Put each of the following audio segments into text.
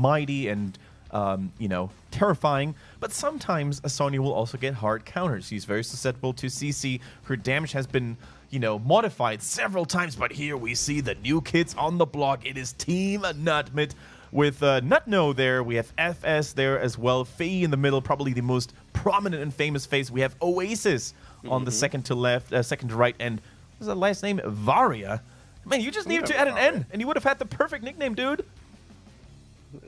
mighty and, you know, terrifying. But sometimes a Sonya will also get hard counters. She's very susceptible to CC. Her damage has been, you know, modified several times. But here we see the new kids on the block. It is TeamNut with Nutno there. We have FS there as well. Faye in the middle, probably the most prominent and famous face. We have Oasis on the second to right. And what's that last name? Varia. Man, you just needed to add an N, and you would have had the perfect nickname, dude.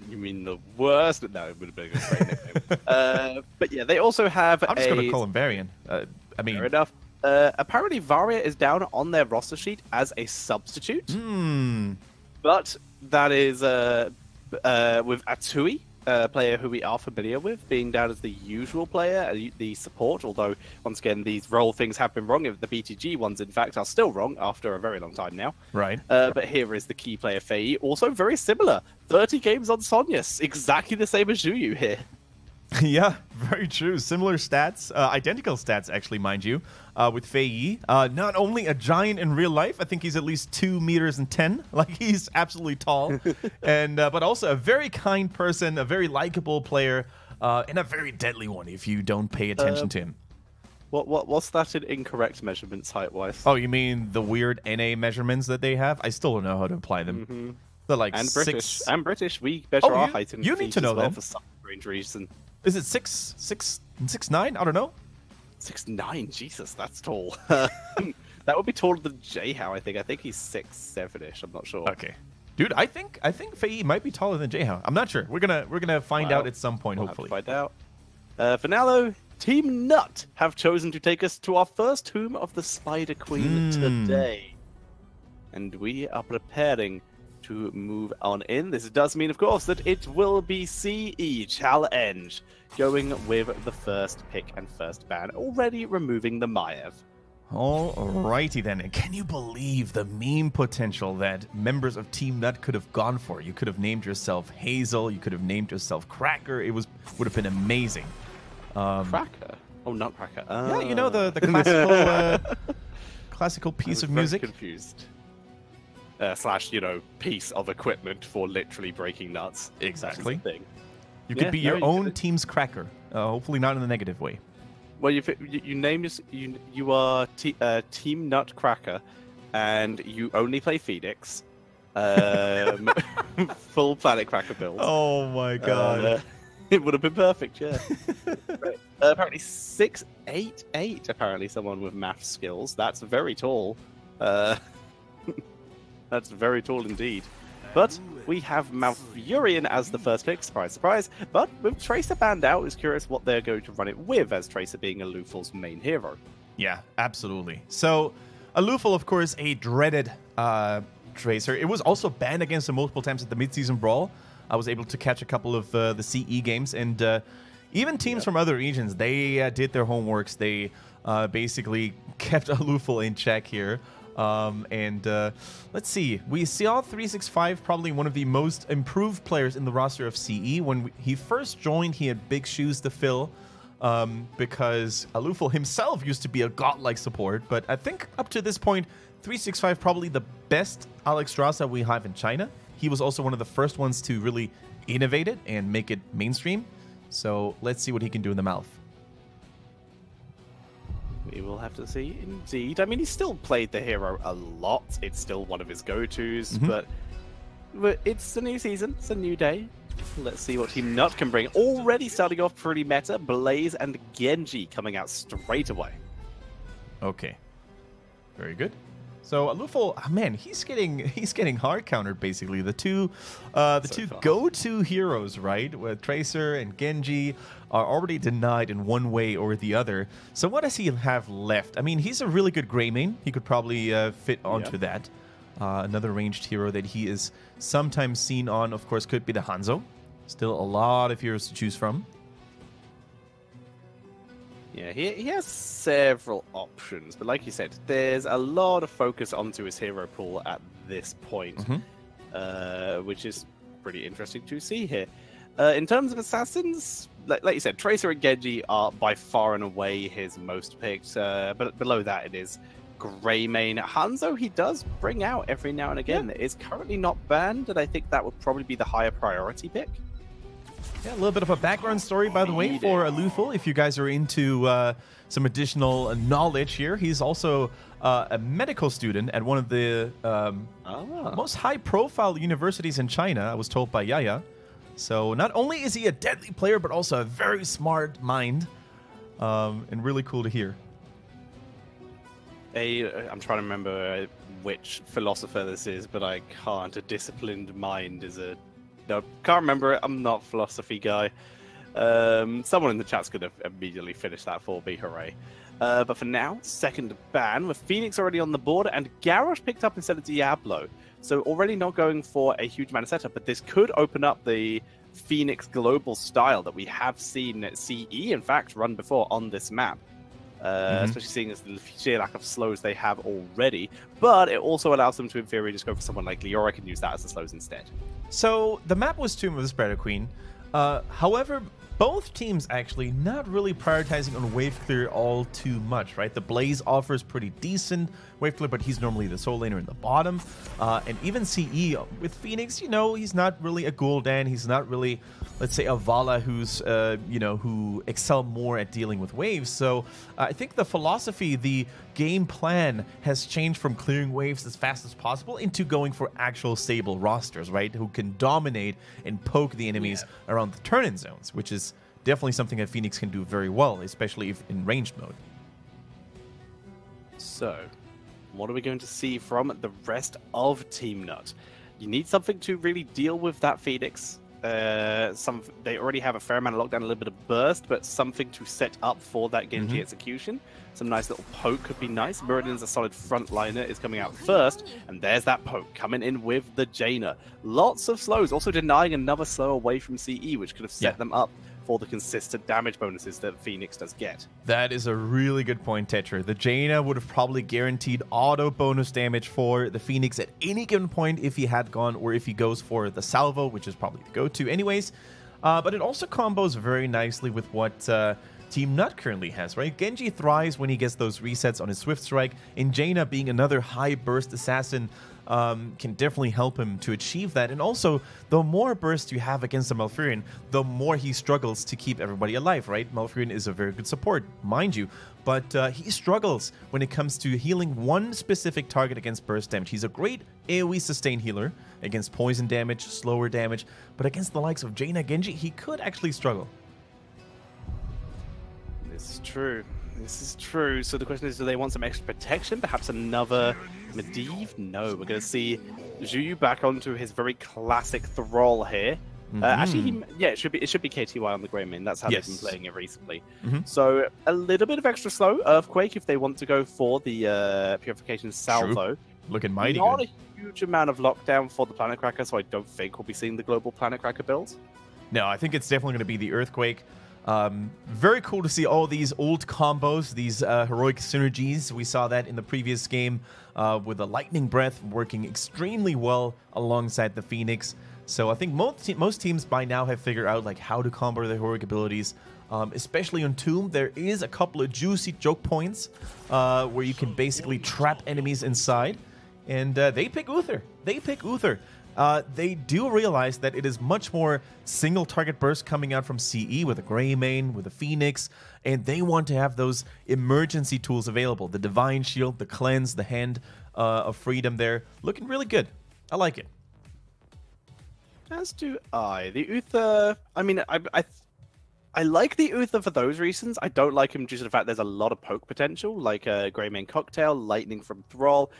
You mean the worst? No, it would have been a great nickname. But yeah, they also have I'm just going to call him Varian. I mean... Fair enough. Apparently, Varia is down on their roster sheet as a substitute. But that is with Atui, a player who we are familiar with, being down as the usual player, the support, although, once again, these role things have been wrong. The BTG ones, in fact, are still wrong after a very long time now. Right. But here is the key player, Faye, also very similar. 30 games on Sonyas, exactly the same as Zhuyu here. Yeah, very true. Similar stats, identical stats, actually, mind you, with Fei Yi. Not only a giant in real life, I think he's at least 2 meters and 10. Like, he's absolutely tall. And but also a very kind person, a very likable player, and a very deadly one if you don't pay attention to him. What's that in incorrect measurements height-wise? Oh, you mean the weird NA measurements that they have? I still don't know how to apply them. They're like and 6... British. And British. We measure our height in you need to know well them. For some strange reason. Is it 6'9"? I don't know. 6'9", Jesus, that's tall. That would be taller than Jayhow, I think. I think he's 6'7"-ish. I'm not sure. Okay, dude, I think Fei might be taller than Jayhow. I'm not sure. We're gonna find out at some point, hopefully. Find out. For now, though, TeamNut have chosen to take us to our first Tomb of the Spider Queen today, and we are preparing to move on in. This does mean, of course, that it will be CE Challenge, going with the first pick and first ban, already removing the Maiev. Alrighty then, and can you believe the meme potential that members of TeamNut could have gone for? You could have named yourself Hazel, you could have named yourself Cracker. It would have been amazing. Cracker? Oh, not Cracker. Yeah, you know, the classical classical piece of music. Confused. Slash, you know, piece of equipment for literally breaking nuts. Exactly. Thing. You could be your own team's Cracker. Hopefully not in a negative way. Well, you name you are Team Nutcracker, and you only play Phoenix. Full Planet Cracker build. Oh my god. It would have been perfect, yeah. Apparently 6'8". Apparently someone with math skills. That's very tall. That's very tall indeed. But we have Malfurion as the first pick, surprise, surprise. But with Tracer banned out, I was curious what they're going to run it with, as Tracer being Alufal's main hero. Yeah, absolutely. So, Alufal, of course, a dreaded Tracer. It was also banned against him multiple times at the mid-season brawl. I was able to catch a couple of the CE games, and even teams from other regions, they did their homeworks. They basically kept Alufal in check here. Let's see. We saw 365, probably one of the most improved players in the roster of CE. When he first joined, he had big shoes to fill because Alufal himself used to be a godlike support. But I think up to this point, 365 probably the best Alex Strasser we have in China. He was also one of the first ones to really innovate it and make it mainstream. So let's see what he can do in the mouth. We will have to see, indeed. I mean, he's still played the hero a lot. It's still one of his go-tos, but it's a new season. It's a new day. Let's see what TeamNut can bring. Already starting off pretty meta. Blaze and Genji coming out straight away. Okay. Very good. So Alufal, man, he's getting hard countered basically. The two go-to heroes, right? With Tracer and Genji are already denied in one way or the other. So what does he have left? I mean, he's a really good Grey main. He could probably fit onto that. Another ranged hero that he is sometimes seen on, of course, could be the Hanzo. Still a lot of heroes to choose from. Yeah, he has several options, but like you said, there's a lot of focus onto his hero pool at this point, which is pretty interesting to see here. In terms of assassins, like you said, Tracer and Genji are by far and away his most picked, but below that it is Greymane. Hanzo, he does bring out every now and again. Yeah. It's currently not banned, and I think that would probably be the higher priority pick. Yeah, a little bit of a background story, by the way, for Luful, if you guys are into some additional knowledge here. He's also a medical student at one of the most high-profile universities in China, I was told by Yaya. So not only is he a deadly player, but also a very smart mind, and really cool to hear. I'm trying to remember which philosopher this is, but I can't. A disciplined mind is a... No, can't remember it. I'm not a philosophy guy. Someone in the chat's going to immediately finish that for me. Hooray. But for now, second ban with Phoenix already on the board, and Garrosh picked up instead of Diablo. So already not going for a huge amount of setup, but this could open up the Phoenix global style that we have seen CE, in fact, run before on this map. Especially seeing as the sheer lack of slows they have already. But it also allows them to, in theory, just go for someone like Leoric and use that as the slows instead. So the map was Tomb of the Spider Queen. However, both teams actually not really prioritizing on wave clear all too much, right? The Blaze offers pretty decent wave clear, but he's normally the soul laner in the bottom. And even CE with Phoenix, you know, he's not really a Gul'dan. He's not really, let's say, a Vala who's, you know, who excel more at dealing with waves. So I think the philosophy, the game plan has changed from clearing waves as fast as possible into going for actual stable rosters, right? Who can dominate and poke the enemies around the turn-in zones, which is definitely something that Phoenix can do very well, especially if in ranged mode. So, what are we going to see from the rest of TeamNut? You need something to really deal with that Phoenix. They already have a fair amount of lockdown, a little bit of burst, but something to set up for that Genji execution. Some nice little poke could be nice. Muradin's a solid frontliner, is coming out first, and there's that poke coming in with the Jaina. Lots of slows, also denying another slow away from CE, which could have set them up for the consistent damage bonuses that Phoenix does get. That is a really good point, Tetra. The Jaina would have probably guaranteed auto bonus damage for the Phoenix at any given point if he had gone, or if he goes for the Salvo, which is probably the go-to anyways. But it also combos very nicely with what TeamNut currently has, right? Genji thrives when he gets those resets on his Swift Strike, and Jaina, being another high burst assassin, can definitely help him to achieve that. And also, the more burst you have against a Malfurion, the more he struggles to keep everybody alive, right? Malfurion is a very good support, mind you, but he struggles when it comes to healing one specific target against burst damage. He's a great AoE sustain healer against poison damage, slower damage, but against the likes of Jaina, Genji, he could actually struggle. This is true. This is true. So the question is, do they want some extra protection? Perhaps another Medivh? No, we're going to see Zhuyu back onto his very classic Thrall here. Actually, it should be KTY on the Greymane. That's how they've been playing it recently. So a little bit of extra slow Earthquake if they want to go for the Purification Salvo. Looking mighty good. Not a huge amount of lockdown for the Planet Cracker, so I don't think we'll be seeing the global Planet Cracker builds. No, I think it's definitely going to be the Earthquake. Very cool to see all these old combos, these heroic synergies. We saw that in the previous game with the Lightning Breath working extremely well alongside the Phoenix. So I think most teams by now have figured out like how to combo their heroic abilities. Especially on Tomb, there is a couple of juicy choke points where you can basically trap enemies inside. And they pick Uther. They pick Uther. They do realize that it is much more single target burst coming out from CE with a Greymane, with a Phoenix, and they want to have those emergency tools available. The Divine Shield, the Cleanse, the Hand of Freedom there. Looking really good. I like it. As do I. The Uther, I mean, I like the Uther for those reasons. I don't like him due to the fact there's a lot of poke potential, like a Greymane Cocktail, Lightning from Thrall.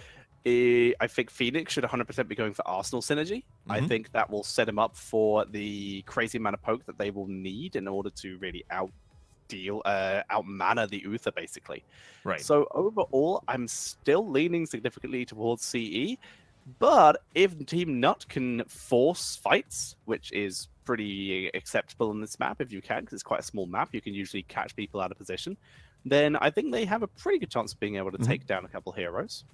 I think Phoenix should 100% be going for Arsenal synergy. I think that will set him up for the crazy amount of poke that they will need in order to really out-mana the Uther, basically. Right. So overall, I'm still leaning significantly towards CE. But if TeamNut can force fights, which is pretty acceptable in this map, if you can, because it's quite a small map, you can usually catch people out of position, then I think they have a pretty good chance of being able to take down a couple heroes.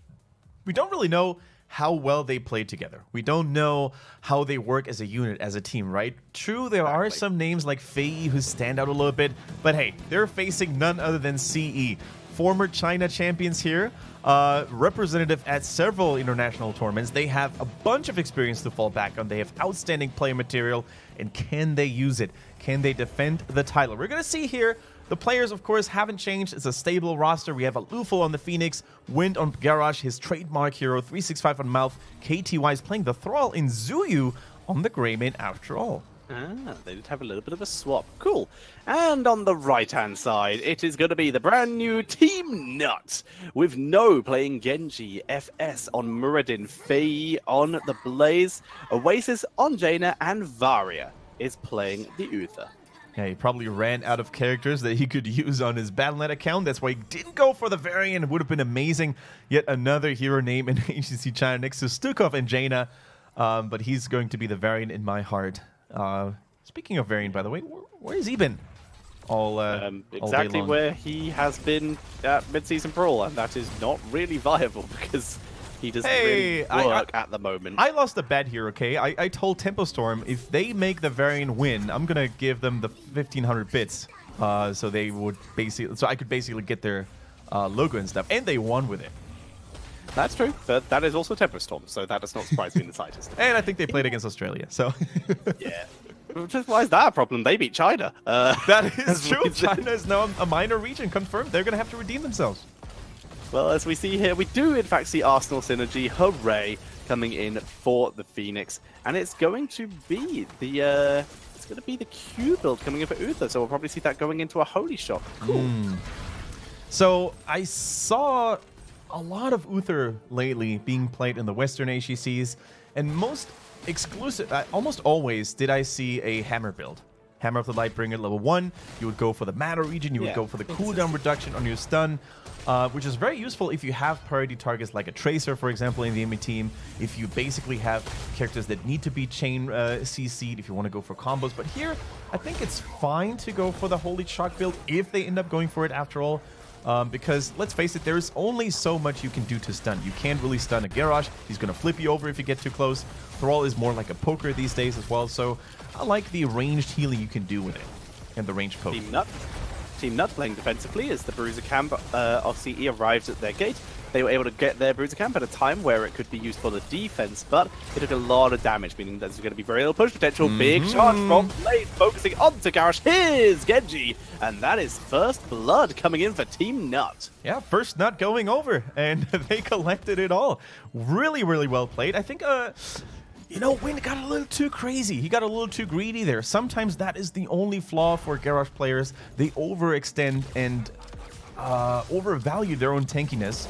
We don't really know how well they play together. We don't know how they work as a unit, as a team, right? True, there are some names like Fei who stand out a little bit, but hey, they're facing none other than CE. former China champions here, representative at several international tournaments. They have a bunch of experience to fall back on. They have outstanding player material, and can they use it? Can they defend the title? We're going to see here. The players, of course, haven't changed. It's a stable roster. We have a Lufo on the Phoenix, Wind on Garrosh, his trademark hero, 365 on Mouth. KTY is playing the Thrall in Zuyu on the Greymane after all. Ah, they did have a little bit of a swap. Cool. And on the right-hand side, it is going to be the brand new TeamNut, with No playing Genji, FS on Muradin, Faye on the Blaze, Oasis on Jaina, and Varia is playing the Uther. Yeah, he probably ran out of characters that he could use on his Battle.net account. That's why he didn't go for the variant. It would have been amazing. Yet another hero name in HGC China next to Stukov and Jaina. But he's going to be the variant in my heart. Speaking of variant, by the way, where has he been? Exactly where he has been at mid-season brawl, and that is not really viable because he doesn't really work at the moment. I lost a bet here, okay? I told Tempo Storm if they make the variant win, I'm gonna give them the 1,500 bits, so they would I could basically get their logo and stuff, and they won with it. That's true, but that is also Tempo Storm, so that does not surprise me in the slightest. And I think they played against Australia, so yeah. Why is that a problem? They beat China. That is true. China is now a minor region confirmed. They're gonna have to redeem themselves. Well, as we see here, we do in fact see Arsenal synergy, hooray, coming in for the Phoenix, and it's going to be the Q build coming in for Uther, so we'll probably see that going into a Holy Shock. Cool. So I saw a lot of Uther lately being played in the Western HGCs, and almost always did I see a Hammer build. Hammer of the Lightbringer level 1, you would go for the Matter region, you would go for the cooldown reduction on your stun, which is very useful if you have priority targets like a Tracer, for example, in the enemy team, if you basically have characters that need to be chain CC'd, if you want to go for combos. But here, I think it's fine to go for the Holy Shock build if they end up going for it after all. Because, let's face it, there's only so much you can do to stun. You can't really stun a Garrosh. He's going to flip you over if you get too close. Thrall is more like a poker these days as well, so I like the ranged healing you can do with it. And the ranged poke. TeamNut playing defensively as the Bruiser camp of CE arrives at their gate. They were able to get their Bruiser camp at a time where it could be used for the defense, but it took a lot of damage, meaning there's going to be very little push potential. Big charge from Blade, focusing onto Garrosh. Here's Genji, and that is first blood coming in for TeamNut. Yeah, first nut going over, and they collected it all. Really, really well played. I think, you know, Wind got a little too crazy. He got a little too greedy there. Sometimes that is the only flaw for Garrosh players. They overextend and overvalue their own tankiness.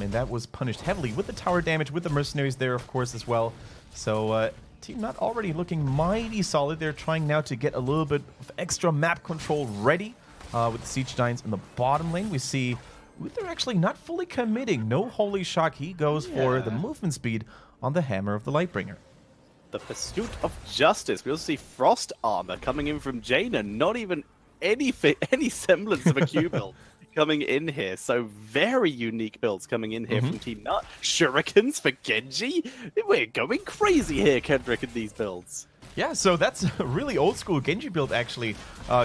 And that was punished heavily with the tower damage, with the mercenaries there, of course, as well. So, TeamNut already looking mighty solid. They're trying now to get a little bit of extra map control ready with the Siege Giants in the bottom lane. We see Uther actually not fully committing. No Holy Shock. He goes for the movement speed on the Hammer of the Lightbringer. The Pursuit of Justice. We also see Frost Armor coming in from Jaina. Not even any semblance of a Q build coming in here. So very unique builds coming in here from TeamNut. Shurikens for Genji. We're going crazy here, Kendrick, in these builds. Yeah, so that's a really old school Genji build, actually.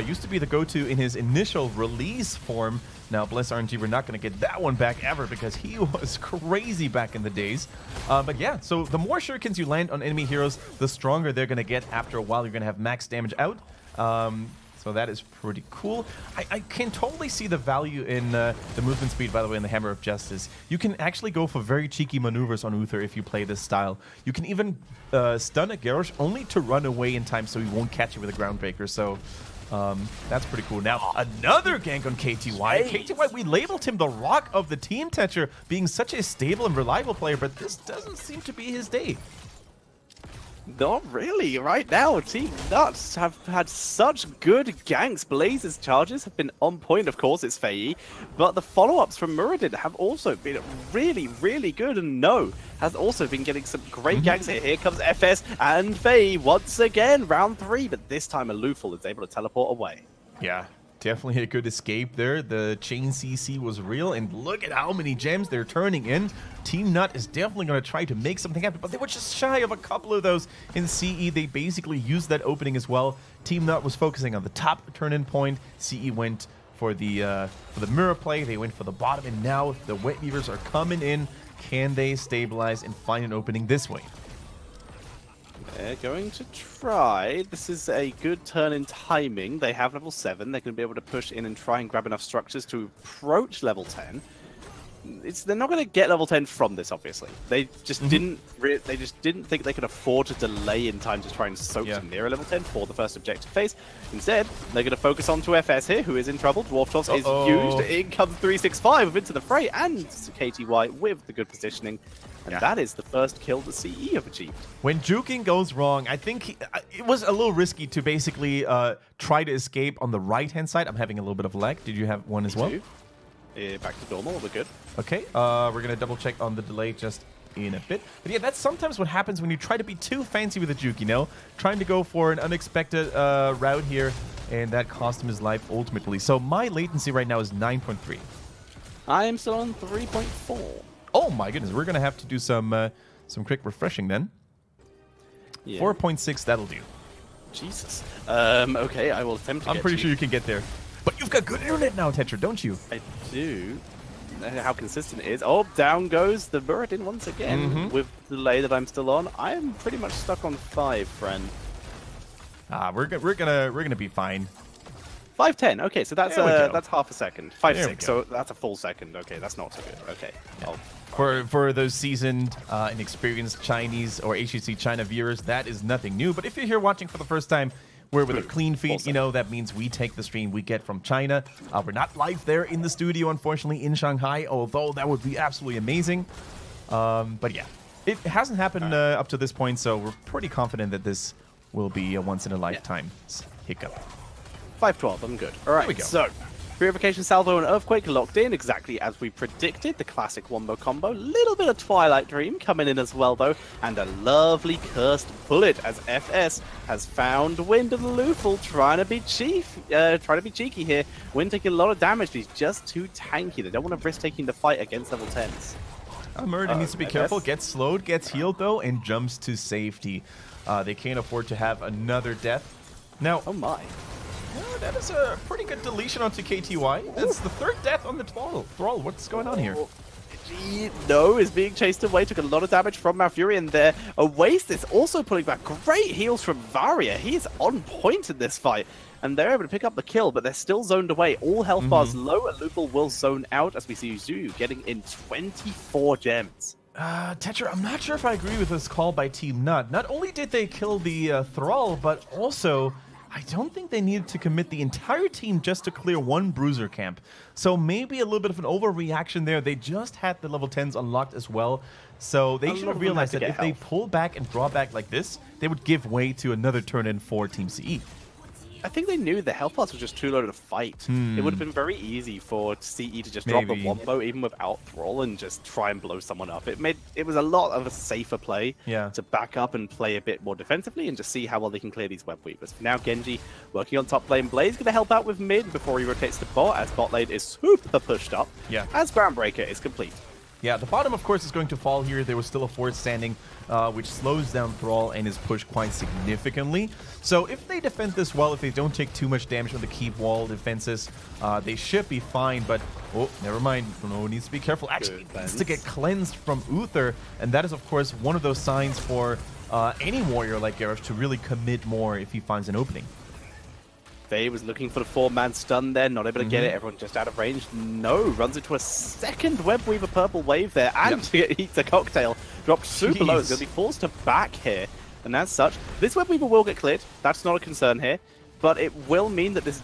Used to be the go-to in his initial release form. Now, bless RNG, we're not going to get that one back ever because he was crazy back in the days. But yeah, so the more shurikens you land on enemy heroes, the stronger they're going to get. After a while, you're going to have max damage out. So that is pretty cool. I can totally see the value in the movement speed, by the way, in the Hammer of Justice. You can actually go for very cheeky maneuvers on Uther if you play this style. You can even stun a Garrosh only to run away in time so he won't catch you with a Groundbreaker. So that's pretty cool. Now, another gank on KTY. KTY, we labeled him the rock of the team, Tetcher, being such a stable and reliable player, but this doesn't seem to be his day. Not really. Right now, TeamNut have had such good ganks. Blaze's charges have been on point, of course, it's Faye. But the follow-ups from Muradin have also been really, really good. And No has also been getting some great ganks here. Here comes FS and Faye once again, round 3. But this time, Alufal is able to teleport away. Yeah. Definitely a good escape there. The chain CC was real, and look at how many gems they're turning in. TeamNut is definitely going to try to make something happen, but they were just shy of a couple of those in CE. They basically used that opening as well. TeamNut was focusing on the top turn-in point. CE went for the mirror play. They went for the bottom, and now the Wet Weavers are coming in. Can they stabilize and find an opening this way? They're going to try. This is a good turn in timing. They have level 7. They're going to be able to push in and try and grab enough structures to approach level 10. They're not going to get level 10 from this, obviously. They just didn't think they could afford to delay in time to try and soak to near level 10 for the first objective phase. Instead, they're going to focus on 2FS here, who is in trouble. Dwarf Toss is used. In comes 365 into the fray, and KTY with the good positioning. And that is the first kill the CE have achieved. When juking goes wrong, I think it was a little risky to basically try to escape on the right-hand side. I'm having a little bit of lag. Did you have one as well? Back to normal, we're good. Okay, we're going to double check on the delay just in a bit. But yeah, that's sometimes what happens when you try to be too fancy with a juke, you know? Trying to go for an unexpected route here, and that cost him his life ultimately. So my latency right now is 9.3. I am still on 3.4. Oh my goodness, we're going to have to do some quick refreshing then. 4.6, that'll do. Jesus. Okay, I will attempt to I'm pretty sure you can get there. But you've got good internet now, Tetra, don't you? I do. How consistent it is. Oh, down goes the Muradin once again with the delay that I'm still on. I am pretty much stuck on 5, friend. We're gonna be fine. 5:10. Okay, so that's half a second. 5.6. So that's a full second. Okay, that's not so good. Okay. Yeah. For those seasoned and experienced Chinese or HGC China viewers, that is nothing new. But if you're here watching for the first time, we're with a clean feed, you know, that means we take the stream we get from China. We're not live there in the studio, unfortunately, in Shanghai, although that would be absolutely amazing. But yeah, it hasn't happened up to this point, so we're pretty confident that this will be a once-in-a-lifetime hiccup. 5:12, I'm good. All right, there we go. So Purification Salvo and Earthquake locked in exactly as we predicted. The classic wombo combo. Little bit of Twilight Dream coming in as well, though. And a lovely Cursed Bullet as FS has found Wind of the Luful trying to be cheeky here. Wind taking a lot of damage, but he's just too tanky. They don't want to risk taking the fight against level 10s. Murder needs to be careful. Gets slowed, gets healed, though, and jumps to safety. They can't afford to have another death. Now, oh my. Yeah, that is a pretty good deletion onto KTY. That's the 3rd death on the Thrall. What's going on here? No, is being chased away. Took a lot of damage from Malfurion there. Oasis also pulling back. Great heals from Varia. He is on point in this fight. And they're able to pick up the kill, but they're still zoned away. All health bars low, and Luful will zone out as we see Zhu getting in 24 gems. Tetra, I'm not sure if I agree with this call by TeamNut. Not only did they kill the Thrall, but also I don't think they needed to commit the entire team just to clear one bruiser camp. So maybe a little bit of an overreaction there. They just had the level 10s unlocked as well. So they should have realized that if they pull back and draw back like this, they would give way to another turn in for Team CE. I think they knew the health bars were just too low to fight. It would have been very easy for CE to just drop a wombo even without Thrall and just try and blow someone up. It was a lot of a safer play to back up and play a bit more defensively and just see how well they can clear these web weavers. For now, Genji working on top lane. Blaze going to help out with mid before he rotates to bot as bot lane is super pushed up as Groundbreaker is complete. Yeah, the bottom, of course, is going to fall here. There was still a fort standing, which slows down Thrall and is pushed quite significantly. So if they defend this well, if they don't take too much damage from the keep wall defenses, they should be fine. But, oh, never mind. No, needs to be careful. Actually, needs to get cleansed from Uther. And that is, of course, one of those signs for any warrior like Garrosh to really commit more if he finds an opening. Faye was looking for the 4-man stun there, not able to get it. Everyone just out of range. No, runs into a second Web Weaver purple wave there, and eats a cocktail. Dropped super low. It's going to be forced to back here. And as such, this Web Weaver will get cleared. That's not a concern here. But it will mean that this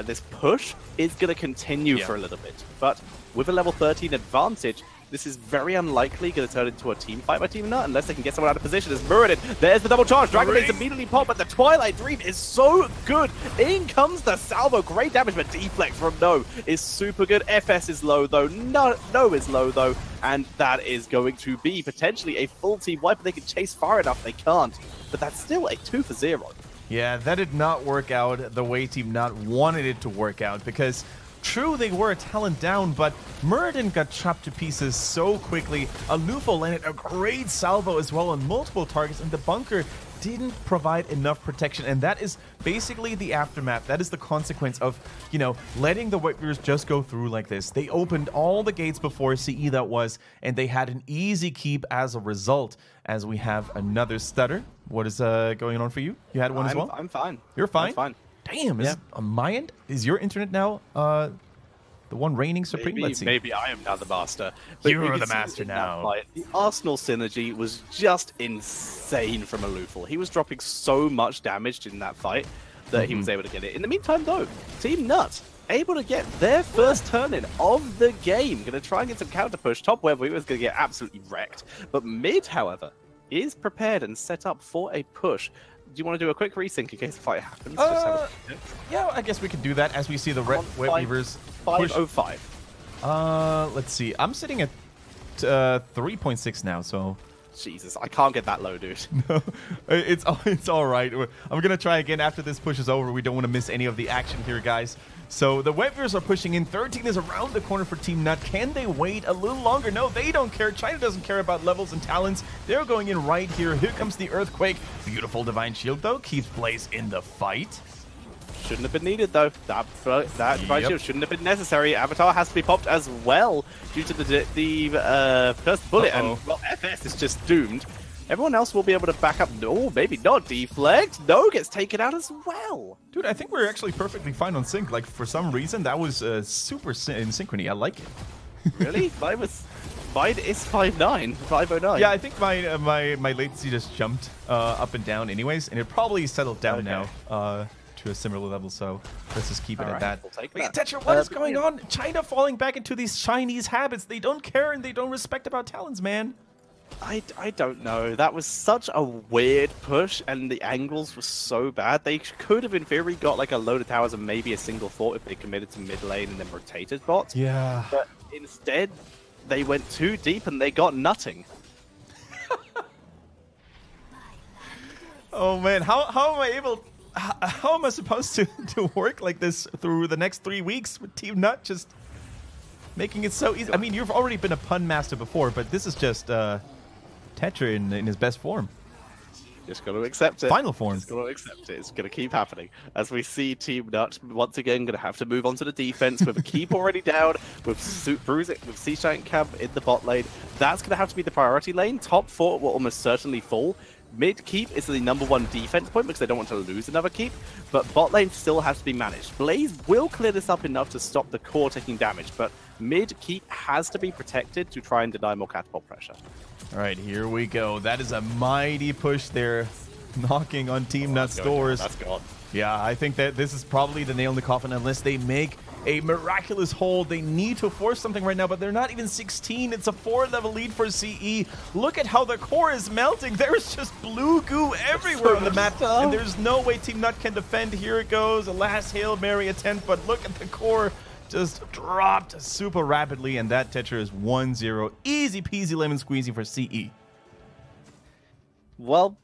this push is going to continue for a little bit. But with a level 13 advantage, this is very unlikely going to turn into a team fight by TeamNut unless they can get someone out of position as Muradin. There's the double charge. Dragon Blade's immediately pop, but the Twilight Dream is so good. In comes the salvo. Great damage, but deflect from No is super good. FS is low, though. No is low, though. And that is going to be potentially a full team wipe, but they can chase far enough. They can't. But that's still a 2-for-0. Yeah, that did not work out the way TeamNut wanted it to work out because true, they were a talent down, but Muradin got chopped to pieces so quickly. Luful landed a great salvo as well on multiple targets, and the bunker didn't provide enough protection, and that is basically the aftermath. That is the consequence of, you know, letting the Whitbeers just go through like this. They opened all the gates before CE that was, and they had an easy keep as a result, as we have another stutter. What is going on for you? You had one as well? I'm fine. You're fine? I'm fine. Damn, is on my end? Is your internet now the one reigning supreme? Let's see. Maybe I am now the master. But You're the master now. Fight, the Arsenal synergy was just insane from Aloufal. He was dropping so much damage in that fight that he was able to get it. In the meantime, though, TeamNut able to get their first turn in of the game. Going to try and get some counter push. Top web, we was going to get absolutely wrecked. But mid, however, is prepared and set up for a push. Do you want to do a quick resync in case the fight happens? Yeah, I guess we could do that as we see the Wet Weavers 505. Let's see. I'm sitting at 3.6 now, so... Jesus, I can't get that low, dude. No, it's all right. I'm going to try again after this push is over. We don't want to miss any of the action here, guys. So the Whitbeers are pushing in. 13 is around the corner for TeamNut. Can they wait a little longer? No, they don't care. China doesn't care about levels and talents. They're going in right here. Here comes the Earthquake. Beautiful Divine Shield, though, keeps Blaze in the fight. Shouldn't have been needed, though. That Divine Shield shouldn't have been necessary. Avatar has to be popped as well due to the first bullet. And, well, FS is just doomed. Everyone else will be able to back up. No, maybe not. Deflect. No, gets taken out as well. Dude, I think we're actually perfectly fine on sync. Like, for some reason, that was super in synchrony. I like it. Really? Mine is 5.9, 509. Yeah, I think my latency just jumped up and down anyways, and it probably settled down now to a similar level, so let's just keep it at that. We'll take that. Tetra, what is going on? China falling back into these Chinese habits. They don't care and they don't respect about talents, man. I don't know. That was such a weird push, and the angles were so bad. They could have, in theory, got like a load of towers and maybe a single fort if they committed to mid lane and then rotated bots. Yeah. But instead, they went too deep and they got nutting. Oh man, how am I able? How am I supposed to work like this through the next 3 weeks with TeamNut just making it so easy? I mean, you've already been a pun master before, but this is just Tetra in his best form. Just got to accept it. Final form. Just got to accept it. It's going to keep happening. As we see TeamNut once again going to have to move on to the defense with a keep already down, with Sea Giant Cab in the bot lane. That's going to have to be the priority lane. Top fort will almost certainly fall. Mid keep is the #1 defense point because they don't want to lose another keep, but bot lane still has to be managed. Blaze will clear this up enough to stop the core taking damage, but mid keep has to be protected to try and deny more catapult pressure. All right, here we go. That is a mighty push there, knocking on TeamNut's doors. That's gone. Yeah, I think that this is probably the nail in the coffin unless they make a miraculous hold. They need to force something right now, but they're not even 16. It's a 4-level lead for CE. Look at how the core is melting. There's just blue goo everywhere on the map, and there's no way TeamNut can defend. Here it goes, a last Hail Mary attempt, but look at the core just dropped super rapidly, and that Tetra is 1-0. Easy peasy lemon squeezy for CE. Well,